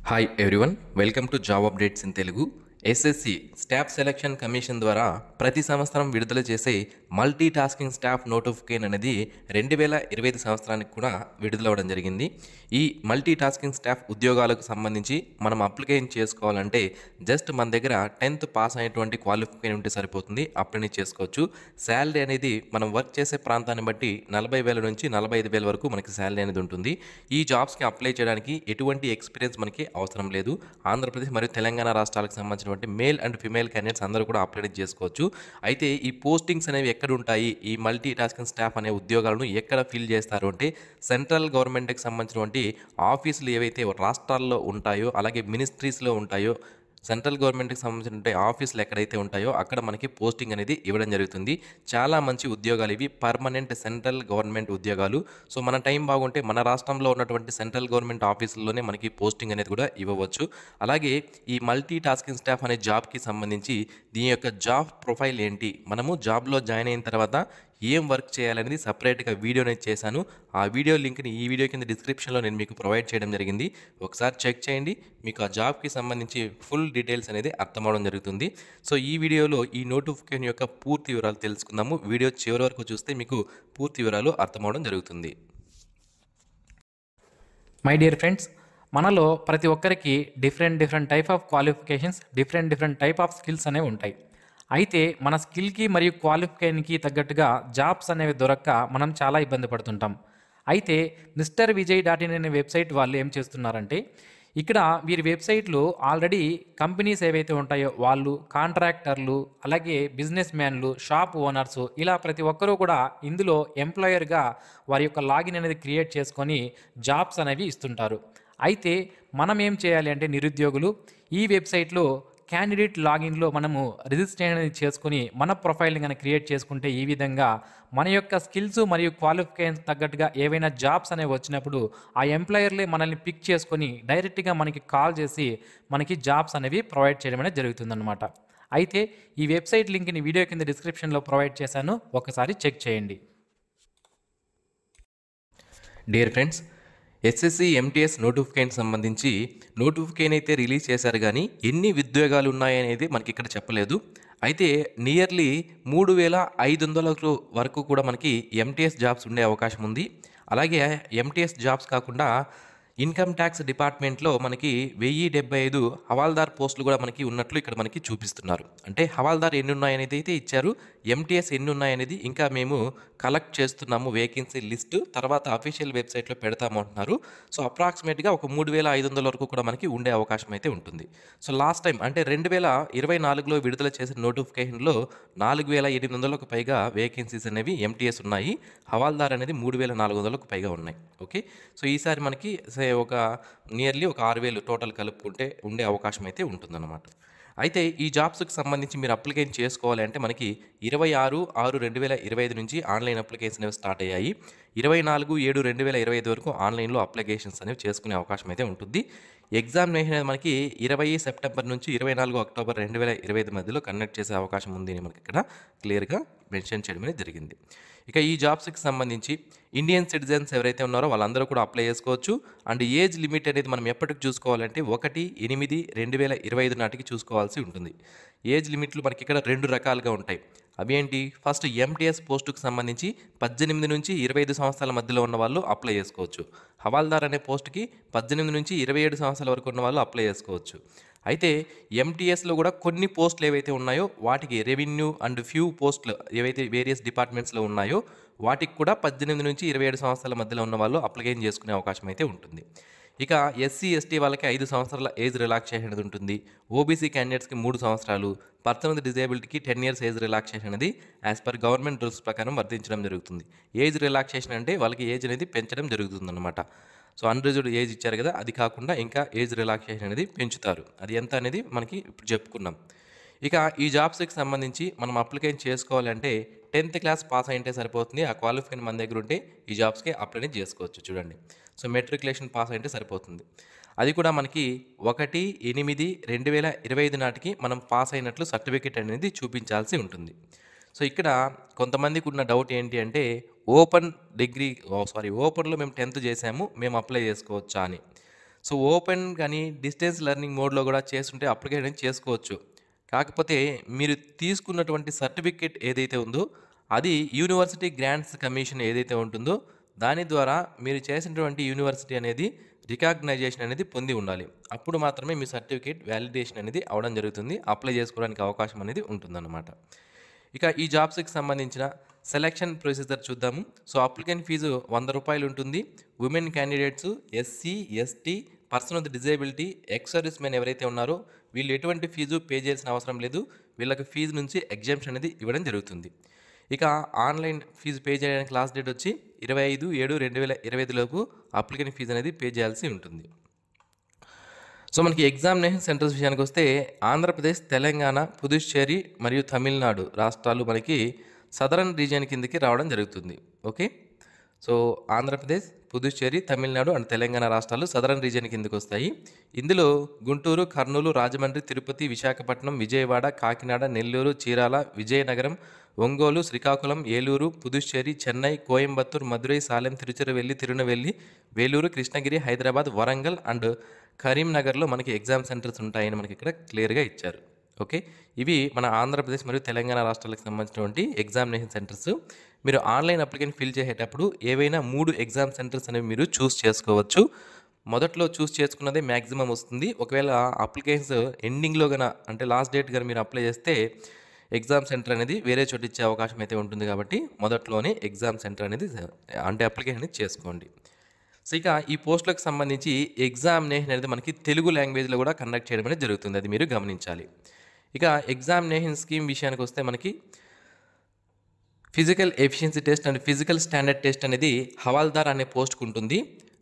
Hi everyone, welcome to job updates in Telugu. SSC staff selection commission ద్వారా ప్రతి సంవత్సరం విడుదల చేసే మల్టీ టాస్కింగ్ స్టాఫ్ నోటిఫికేషన్ అనేది 2025 సంవత్సరానికి కూడా విడుదలవ్వడం జరిగింది. ఈ మల్టీ టాస్కింగ్ స్టాఫ్ ఉద్యోగాలకు సంబంధించి మనం అప్లికేషన్ చేసుకోవాలంటే జస్ట్ మన దగ్గర 10th పాస్ అయినటువంటి క్వాలిఫికేషన్ ఉంటే సరిపోతుంది, అప్లై చేసుకోవచ్చు. శాలరీ అనేది మనం వర్క్ చేసే ప్రాంతాన్ని బట్టి 40,000 నుంచి 45,000 వరకు మనకి శాలరీ అనేది ఉంటుంది. ఈ జాబ్స్కి అప్లై చేయడానికి ఎటువంటి ఎక్స్పీరియన్స్ మనకి అవసరం లేదు. ఆంధ్రప్రదేశ్ మరియు తెలంగాణ రాష్ట్రాలకు సంబంధించినటువంటి మేల్ అండ్ ఫిమేల్ క్యాండిడేట్స్ అందరూ కూడా అప్లై చేసుకోవచ్చు. అయితే ఈ పోస్టింగ్స్ అనేవి ఎక్కడ ఉంటాయి, ఈ మల్టీ టాస్కింగ్ స్టాఫ్ అనే ఉద్యోగాలను ఎక్కడ ఫిల్ చేస్తారు అంటే సెంట్రల్ గవర్నమెంట్కి సంబంధించినటువంటి ఆఫీసులు ఏవైతే రాష్ట్రాల్లో ఉంటాయో, అలాగే మినిస్ట్రీస్లో ఉంటాయో, సెంట్రల్ గవర్నమెంట్కి సంబంధించిన ఆఫీసులు ఎక్కడైతే ఉంటాయో అక్కడ మనకి పోస్టింగ్ అనేది ఇవ్వడం జరుగుతుంది. చాలా మంచి ఉద్యోగాలు ఇవి, పర్మనెంట్ సెంట్రల్ గవర్నమెంట్ ఉద్యోగాలు. సో మన టైం బాగుంటే మన రాష్ట్రంలో ఉన్నటువంటి సెంట్రల్ గవర్నమెంట్ ఆఫీసుల్లోనే మనకి పోస్టింగ్ అనేది కూడా ఇవ్వవచ్చు. అలాగే ఈ మల్టీ టాస్కింగ్ స్టాఫ్ అనే జాబ్కి సంబంధించి దీని యొక్క జాబ్ ప్రొఫైల్ ఏంటి, మనము జాబ్లో జాయిన్ అయిన తర్వాత ఏం వర్క్ చేయాలనేది సపరేట్గా వీడియో అనేది చేశాను. ఆ వీడియో లింక్ని ఈ వీడియో కింద డిస్క్రిప్షన్లో నేను మీకు ప్రొవైడ్ చేయడం జరిగింది. ఒకసారి చెక్ చేయండి, మీకు ఆ జాబ్కి సంబంధించి ఫుల్ డీటెయిల్స్ అనేది అర్థమవడం జరుగుతుంది. సో ఈ వీడియోలో ఈ నోటిఫికేషన్ యొక్క పూర్తి వివరాలు తెలుసుకుందాము. వీడియో చివరి వరకు చూస్తే మీకు పూర్తి వివరాలు అర్థమవడం జరుగుతుంది. మై డియర్ ఫ్రెండ్స్, మనలో ప్రతి ఒక్కరికి different type of qualifications, different type of skills అనేవి ఉంటాయి. అయితే మన స్కిల్కి మరియు క్వాలిఫికేషన్కి తగ్గట్టుగా జాబ్స్ అనేవి దొరక్క మనం చాలా ఇబ్బంది పడుతుంటాం. అయితే మిస్టర్ విజయ్ .in అనే వెబ్సైట్ వాళ్ళు ఏం చేస్తున్నారంటే, ఇక్కడ వీరి వెబ్సైట్లో ఆల్రెడీ కంపెనీస్ ఏవైతే ఉంటాయో వాళ్ళు, కాంట్రాక్టర్లు, అలాగే బిజినెస్ మ్యాన్లు, షాప్ ఓనర్స్, ఇలా ప్రతి ఒక్కరూ కూడా ఇందులో ఎంప్లాయర్గా వారి యొక్క లాగిన్ అనేది క్రియేట్ చేసుకొని జాబ్స్ అనేవి ఇస్తుంటారు. అయితే మనం ఏం చేయాలి అంటే, నిరుద్యోగులు ఈ వెబ్సైట్లో క్యాండిడేట్ లాగిన్లో మనము రిజిస్ట్రేషన్ అనేది చేసుకొని మన ప్రొఫైల్ని కానీ క్రియేట్ చేసుకుంటే ఈ విధంగా మన యొక్క స్కిల్స్ మరియు క్వాలిఫికేషన్స్ తగ్గట్టుగా ఏవైనా జాబ్స్ అనేవి వచ్చినప్పుడు ఆ ఎంప్లాయర్లే మనల్ని పిక్ చేసుకొని డైరెక్ట్గా మనకి కాల్ చేసి మనకి జాబ్స్ అనేవి ప్రొవైడ్ చేయడం అనేది జరుగుతుందన్నమాట. అయితే ఈ వెబ్సైట్ లింక్ని వీడియో కింద డిస్క్రిప్షన్లో ప్రొవైడ్ చేశాను, ఒకసారి చెక్ చేయండి. Dear friends, SSC MTS notification సంబంధించి నోటిఫికేషన్ అయితే రిలీజ్ చేశారు, కానీ ఎన్ని ఉద్యోగాలు ఉన్నాయనేది మనకి ఇక్కడ చెప్పలేదు. అయితే నియర్లీ 3,500 వరకు కూడా మనకి ఎంటీఎస్ జాబ్స్ ఉండే అవకాశం ఉంది. అలాగే ఎంటీఎస్ జాబ్స్ కాకుండా ఇన్కమ్ ట్యాక్స్ డిపార్ట్మెంట్లో మనకి 1075 హవాల్దార్ పోస్టులు కూడా మనకి ఉన్నట్లు ఇక్కడ మనకి చూపిస్తున్నారు. అంటే హవాల్దార్ ఎన్ని ఉన్నాయనేది అయితే ఇచ్చారు, ఎంటీఎస్ ఎన్ని ఉన్నాయనేది ఇంకా మేము కలెక్ట్ చేస్తున్నాము, వేకెన్సీ లిస్ట్ తర్వాత అఫీషియల్ వెబ్సైట్లో పెడతాము అంటున్నారు. సో అప్రాక్సిమేట్గా ఒక 3,500 వరకు కూడా మనకి ఉండే అవకాశం అయితే ఉంటుంది. సో లాస్ట్ టైం అంటే 2024లో విడుదల చేసిన నోటిఫికేషన్లో 4,800కు పైగా వేకెన్సీస్ అనేవి ఎంటీఎస్ ఉన్నాయి. హవాల్దార్ అనేది 3,400కు పైగా ఉన్నాయి. ఓకే, సో ఈసారి మనకి ఒక నియర్లీ ఒక 6,000 టోటల్ కలుపుకుంటే ఉండే అవకాశం అయితే ఉంటుందన్నమాట. అయితే ఈ జాబ్స్కి సంబంధించి మీరు అప్లికేషన్ చేసుకోవాలి అంటే మనకి 26/6/2025 నుంచి ఆన్లైన్ అప్లికేషన్ అనేవి స్టార్ట్ అయ్యాయి. 24/7/2025 వరకు ఆన్లైన్లో అప్లికేషన్స్ అనేవి చేసుకునే అవకాశం అయితే ఉంటుంది. ఎగ్జామినేషన్ అనేది మనకి 20 సెప్టెంబర్ నుంచి 24 అక్టోబర్ 2025 మధ్యలో కండక్ట్ చేసే అవకాశం ఉంది అని మనకి ఇక్కడ క్లియర్గా మెన్షన్ చేయడం అనేది జరిగింది. ఇక ఈ జాబ్స్కి సంబంధించి ఇండియన్ సిటిజన్స్ ఎవరైతే ఉన్నారో వాళ్ళందరూ కూడా అప్లై చేసుకోవచ్చు. అండ్ ఏజ్ లిమిట్ అనేది మనం ఎప్పటికి చూసుకోవాలంటే 1/8/2025 నాటికి చూసుకోవాల్సి ఉంటుంది. ఏజ్ లిమిట్లు మనకి ఇక్కడ 2 రకాలుగా ఉంటాయి. అవి ఏంటి, ఫస్ట్ ఎంటీఎస్ పోస్టుకు సంబంధించి 18 నుంచి 25 సంవత్సరాల మధ్యలో ఉన్న వాళ్ళు అప్లై చేసుకోవచ్చు. హవాల్దార్ అనే పోస్టుకి 18 నుంచి 27 సంవత్సరాల వరకు ఉన్న వాళ్ళు అప్లై చేసుకోవచ్చు. అయితే ఎంటీఎస్లో కూడా కొన్ని పోస్టులు ఏవైతే ఉన్నాయో వాటికి రెవెన్యూ అండ్ ఫ్యూ పోస్టులు ఏవైతే వేరియస్ డిపార్ట్మెంట్స్లో ఉన్నాయో వాటికి కూడా 18 నుంచి 27 సంవత్సరాల మధ్యలో ఉన్న వాళ్ళు అప్లికేషన్ చేసుకునే అవకాశం అయితే ఉంటుంది. ఇక ఎస్సీ ఎస్టీ వాళ్ళకి 5 సంవత్సరాల ఏజ్ రిలాక్సేషన్ అనేది ఉంటుంది. ఓబీసీ క్యాండిడేట్స్కి 3 సంవత్సరాలు, పర్సన్ విత్ డిజేబిలిటీకి 10 years ఏజ్ రిలాక్సేషన్ అనేది యాజ్ పర్ గవర్నమెంట్ రూల్స్ ప్రకారం వర్తించడం జరుగుతుంది. ఏజ్ రిలాక్సేషన్ అంటే వాళ్ళకి ఏజ్ అనేది పెంచడం జరుగుతుందన్నమాట. సో అన్రిజర్వ్డ్ ఏజ్ ఇచ్చారు కదా, అది కాకుండా ఇంకా ఏజ్ రిలాక్సేషన్ అనేది పెంచుతారు. అది ఎంత అనేది మనకి ఇప్పుడు చెప్పుకున్నాం. ఇక ఈ జాబ్స్కి సంబంధించి మనం అప్లికేషన్ చేసుకోవాలంటే 10th క్లాస్ పాస్ అయింటే సరిపోతుంది. ఆ క్వాలిఫికేషన్ మన దగ్గర ఉంటే ఈ జాబ్స్కి అప్లై చేసుకోవచ్చు. చూడండి, సో మెట్రికులేషన్ పాస్ అయింటే సరిపోతుంది. అది కూడా మనకి 1/8/2025 నాటికి మనం పాస్ అయినట్లు సర్టిఫికేట్ అనేది చూపించాల్సి ఉంటుంది. సో ఇక్కడ కొంతమందికి ఉన్న డౌట్ ఏంటి అంటే, ఓపెన్లో మేము 10th చేసాము, మేము అప్లై చేసుకోవచ్చా అని. సో ఓపెన్ కానీ డిస్టెన్స్ లెర్నింగ్ మోడ్లో కూడా చేస్తుంటే అప్లికేషన్ చేసుకోవచ్చు. కాకపోతే మీరు తీసుకున్నటువంటి సర్టిఫికేట్ ఏదైతే ఉందో అది యూనివర్సిటీ గ్రాంట్స్ కమిషన్ ఏదైతే ఉంటుందో దాని ద్వారా మీరు చేసినటువంటి యూనివర్సిటీ అనేది రికగ్నైజేషన్ అనేది పొంది ఉండాలి. అప్పుడు మాత్రమే మీ సర్టిఫికేట్ వ్యాలిడేషన్ అనేది అవ్వడం జరుగుతుంది. అప్లై చేసుకోవడానికి అవకాశం అనేది ఉంటుందన్నమాట. ఇక ఈ జాబ్స్కి సంబంధించిన సెలక్షన్ ప్రొసీజర్ చూద్దాము. సో అప్లికెంట్ ఫీజు ₹100 ఉంటుంది. Women candidates, SC, ST, person with disability, ex service men ఎవరైతే ఉన్నారో వీళ్ళు ఎటువంటి ఫీజు పే చేయాల్సిన అవసరం లేదు. వీళ్ళకి ఫీజు నుంచి ఎగ్జామ్షన్ అనేది ఇవ్వడం జరుగుతుంది. ఇక ఆన్లైన్ ఫీజు పే చేయడానికి లాస్ట్ డేట్ వచ్చి 25/7/2025 లోపు అప్లికెంట్ ఫీజు అనేది పే చేయాల్సి ఉంటుంది. సో మనకి ఎగ్జామినేషన్ సెంటర్స్ విషయానికి వస్తే ఆంధ్రప్రదేశ్, తెలంగాణ, పుదుచ్చేరి మరియు తమిళనాడు రాష్ట్రాలు మనకి సదరన్ రీజియన్ కిందకి రావడం జరుగుతుంది. Okay, so Andhra Pradesh, Puducherry, Tamil Nadu and Telangana రాష్ట్రాలు సదరన్ రీజియన్ కిందకి వస్తాయి. ఇందులో గుంటూరు, కర్నూలు, రాజమండ్రి, తిరుపతి, విశాఖపట్నం, విజయవాడ, కాకినాడ, నెల్లూరు, చీరాల, విజయనగరం, ఒంగోలు, శ్రీకాకుళం, ఏలూరు, పుదుచ్చేరి, చెన్నై, కోయంబత్తూర్, మదురై, సాలెం, తిరుచిరవెల్లి, తిరునెల్వేలి, వేలూరు, కృష్ణగిరి, హైదరాబాద్, వరంగల్ అండ్ కరీంనగర్లో మనకి ఎగ్జామ్ సెంటర్స్ ఉంటాయని మనకి ఇక్కడ క్లియర్గా ఇచ్చారు. ఓకే, ఇవి మన ఆంధ్రప్రదేశ్ మరియు తెలంగాణ రాష్ట్రాలకు సంబంధించినటువంటి ఎగ్జామినేషన్ సెంటర్స్. మీరు ఆన్లైన్ అప్లికేషన్ ఫిల్ చేసేటప్పుడు ఏవైనా 3 ఎగ్జామ్ సెంటర్స్ అనేవి మీరు చూస్ చేసుకోవచ్చు. మొదట్లో చూస్ చేసుకున్నదే మ్యాక్సిమం వస్తుంది. ఒకవేళ అప్లికేషన్స్ ఎండింగ్లో గన అంటే లాస్ట్ డేట్ కానీ మీరు అప్లై చేస్తే ఎగ్జామ్ సెంటర్ అనేది వేరే చోటు ఇచ్చే అవకాశం అయితే ఉంటుంది. కాబట్టి మొదట్లోనే ఎగ్జామ్ సెంటర్ అనేది అంటే అప్లికేషన్ అనేది చేసుకోండి. సో ఇక ఈ పోస్టులకు సంబంధించి ఎగ్జామినేషన్ అనేది మనకి తెలుగు లాంగ్వేజ్లో కూడా కండక్ట్ చేయడం అనేది జరుగుతుంది. అది మీరు గమనించాలి. ఇక ఎగ్జామినేషన్ స్కీమ్ విషయానికి వస్తే మనకి physical efficiency test and physical standard test అనేది హవాల్దార్ అనే పోస్ట్కి ఉంటుంది.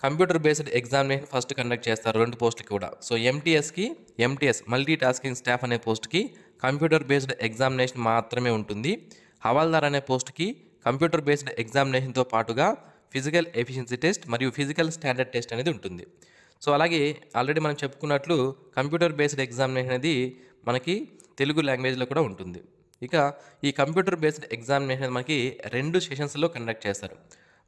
Computer based examination first conduct చేస్తారు 2 పోస్టులకి కూడా. So MTS multi tasking staff అనే పోస్ట్కి కంప్యూటర్ బేస్డ్ ఎగ్జామినేషన్ మాత్రమే ఉంటుంది. హవాల్దార్ అనే పోస్ట్కి కంప్యూటర్ బేస్డ్ ఎగ్జామినేషన్తో పాటుగా ఫిజికల్ ఎఫిషియన్సీ టెస్ట్ మరియు ఫిజికల్ స్టాండర్డ్ టెస్ట్ అనేది ఉంటుంది. సో అలాగే ఆల్రెడీ మనం చెప్పుకున్నట్లు కంప్యూటర్ బేస్డ్ ఎగ్జామినేషన్ అనేది మనకి తెలుగు లాంగ్వేజ్లో కూడా ఉంటుంది. ఇక ఈ కంప్యూటర్ బేస్డ్ ఎగ్జామినేషన్ మనకి 2 సెషన్స్లో కండక్ట్ చేస్తారు.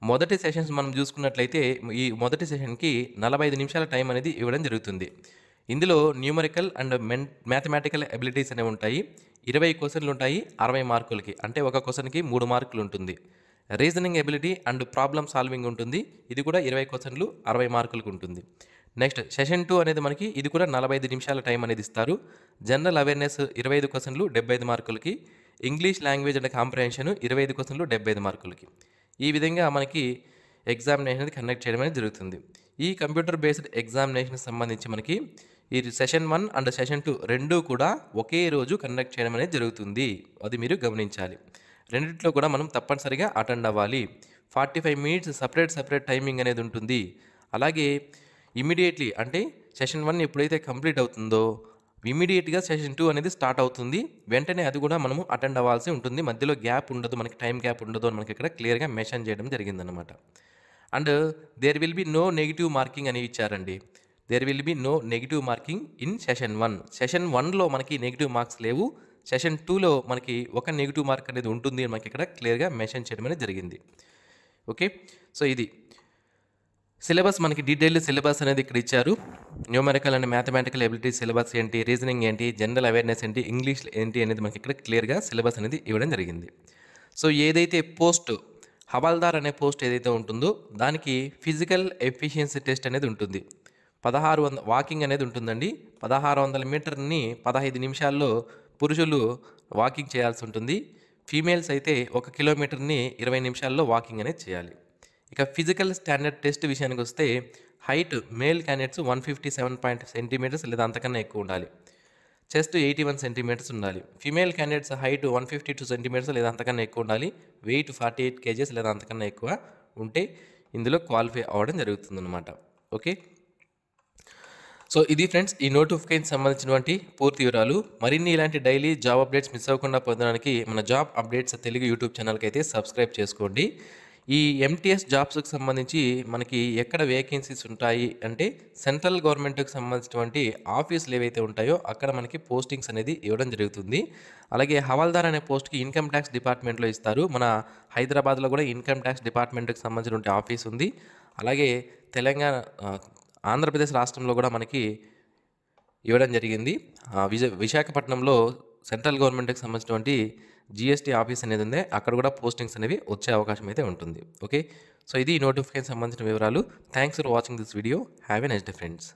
మొదటి సెషన్స్ మనం చూసుకున్నట్లయితే ఈ మొదటి సెషన్కి 45 నిమిషాల టైం అనేది ఇవ్వడం జరుగుతుంది. ఇందులో న్యూమరికల్ అండ్ మ్యాథమెటికల్ ఎబిలిటీస్ అనేవి ఉంటాయి. 20 క్వశ్చన్లు ఉంటాయి 60 మార్కులకి, అంటే ఒక క్వశ్చన్కి 3 మార్కులు ఉంటుంది. Reasoning ability and problem solving ఉంటుంది. ఇది కూడా 20 క్వశ్చన్లు 60 మార్కులకు ఉంటుంది. నెక్స్ట్ సెషన్ 2 అనేది మనకి ఇది కూడా 45 నిమిషాల టైం అనేది ఇస్తారు. జనరల్ అవేర్నెస్ 25 క్వశ్చన్లు 75 మార్కులకి, ఇంగ్లీష్ లాంగ్వేజ్ అండ్ కాంప్రహెన్షన్ 25 క్వశ్చన్లు 75 మార్కులకి. ఈ విధంగా మనకి ఎగ్జామినేషన్ అనేది కండక్ట్ చేయడం అనేది జరుగుతుంది. ఈ కంప్యూటర్ బేస్డ్ ఎగ్జామినేషన్కి సంబంధించి మనకి ఈ సెషన్ 1 అండ్ సెషన్ 2 రెండూ కూడా ఒకే రోజు కండక్ట్ చేయడం అనేది జరుగుతుంది. అది మీరు గమనించాలి. రెండిట్లో కూడా మనం తప్పనిసరిగా అటెండ్ అవ్వాలి. 45 మినిట్స్ సపరేట్ టైమింగ్ అనేది ఉంటుంది. అలాగే ఇమీడియట్లీ అంటే సెషన్ 1 ఎప్పుడైతే కంప్లీట్ అవుతుందో ఇమీడియట్గా సెషన్ 2 అనేది స్టార్ట్ అవుతుంది. వెంటనే అది కూడా మనము అటెండ్ అవ్వాల్సి ఉంటుంది. మధ్యలో గ్యాప్ ఉండదు, మనకి టైం గ్యాప్ ఉండదు అని మనకి ఇక్కడ క్లియర్గా మెన్షన్ చేయడం జరిగిందనమాట. And there will be no negative marking అని ఇచ్చారండి. There will be no negative marking in session 1. Session 1లో మనకి నెగిటివ్ మార్క్స్ లేవు. సెషన్ 2లో మనకి ఒక నెగిటివ్ మార్క్ అనేది ఉంటుంది అని మనకి ఇక్కడ క్లియర్గా మెన్షన్ చేయడం అనేది జరిగింది. ఓకే, సో ఇది సిలబస్ మనకి డీటెయిల్డ్ సిలబస్ అనేది ఇక్కడ ఇచ్చారు. Numerical and mathematical ability syllabus ఏంటి, రీజనింగ్ ఏంటి, జనరల్ అవేర్నెస్ ఏంటి, ఇంగ్లీష్ ఏంటి అనేది మనకి ఇక్కడ క్లియర్గా సిలబస్ అనేది ఇవ్వడం జరిగింది. సో ఏదైతే పోస్ట్ హవాల్దార్ అనే పోస్ట్ ఏదైతే ఉంటుందో దానికి ఫిజికల్ ఎఫిషియన్సీ టెస్ట్ అనేది ఉంటుంది. 1600 వాకింగ్ అనేది ఉంటుందండి. 1600 మీటర్ని 15 నిమిషాల్లో పురుషులు వాకింగ్ చేయాల్సి ఉంటుంది. ఫీమేల్స్ అయితే 1 కిలోమీటర్ని 20 నిమిషాల్లో వాకింగ్ అనేది చేయాలి. ఇక ఫిజికల్ స్టాండర్డ్ టెస్ట్ విషయానికి వస్తే హైట్ మేల్ క్యాండిడేట్స్ 157 సెంటీమీటర్స్ లేదా అంతకన్నా ఎక్కువ ఉండాలి. చెస్ట్ 81 సెంటీమీటర్స్ ఉండాలి. ఫీమేల్ క్యాండిడేట్స్ హైట్ 152 సెంటీమీటర్స్ లేదా అంతకన్నా ఎక్కువ ఉండాలి. వెయిట్ 48 kgs లేదా అంతకన్నా ఎక్కువ ఉంటే ఇందులో క్వాలిఫై అవ్వడం జరుగుతుందన్నమాట. ఓకే, సో ఇది ఫ్రెండ్స్ ఈ నోటిఫికేషన్ సంబంధించినటువంటి పూర్తి వివరాలు. మరిన్ని ఇలాంటి డైలీ జాబ్ అప్డేట్స్ మిస్ అవ్వకుండా పొందడానికి మన జాబ్ అప్డేట్స్ తెలుగు యూట్యూబ్ ఛానల్కి అయితే సబ్స్క్రైబ్ చేసుకోండి. ఈ ఎంటీఎస్ జాబ్స్కి సంబంధించి మనకి ఎక్కడ వేకెన్సీస్ ఉంటాయి అంటే సెంట్రల్ గవర్నమెంట్కి సంబంధించినటువంటి ఆఫీసులు ఏవైతే ఉంటాయో అక్కడ మనకి పోస్టింగ్స్ అనేది ఇవ్వడం జరుగుతుంది. అలాగే హవాల్దార్ అనే పోస్ట్కి ఇన్కమ్ ట్యాక్స్ డిపార్ట్మెంట్లో ఇస్తారు. మన హైదరాబాద్లో కూడా ఇన్కమ్ ట్యాక్స్ డిపార్ట్మెంట్కి సంబంధించినటువంటి ఆఫీస్ ఉంది. అలాగే ఆంధ్రప్రదేశ్ రాష్ట్రంలో కూడా మనకి ఇవ్వడం జరిగింది. విశాఖపట్నంలో సెంట్రల్ గవర్నమెంట్కి సంబంధించినటువంటి జిఎస్టీ ఆఫీస్ అనేది ఉంది. అక్కడ కూడా పోస్టింగ్స్ అనేవి వచ్చే అవకాశం అయితే ఉంటుంది. ఓకే, సో ఇది ఈ నోటిఫికేషన్ సంబంధించిన వివరాలు. Thanks for watching this video. Have a nice day friends.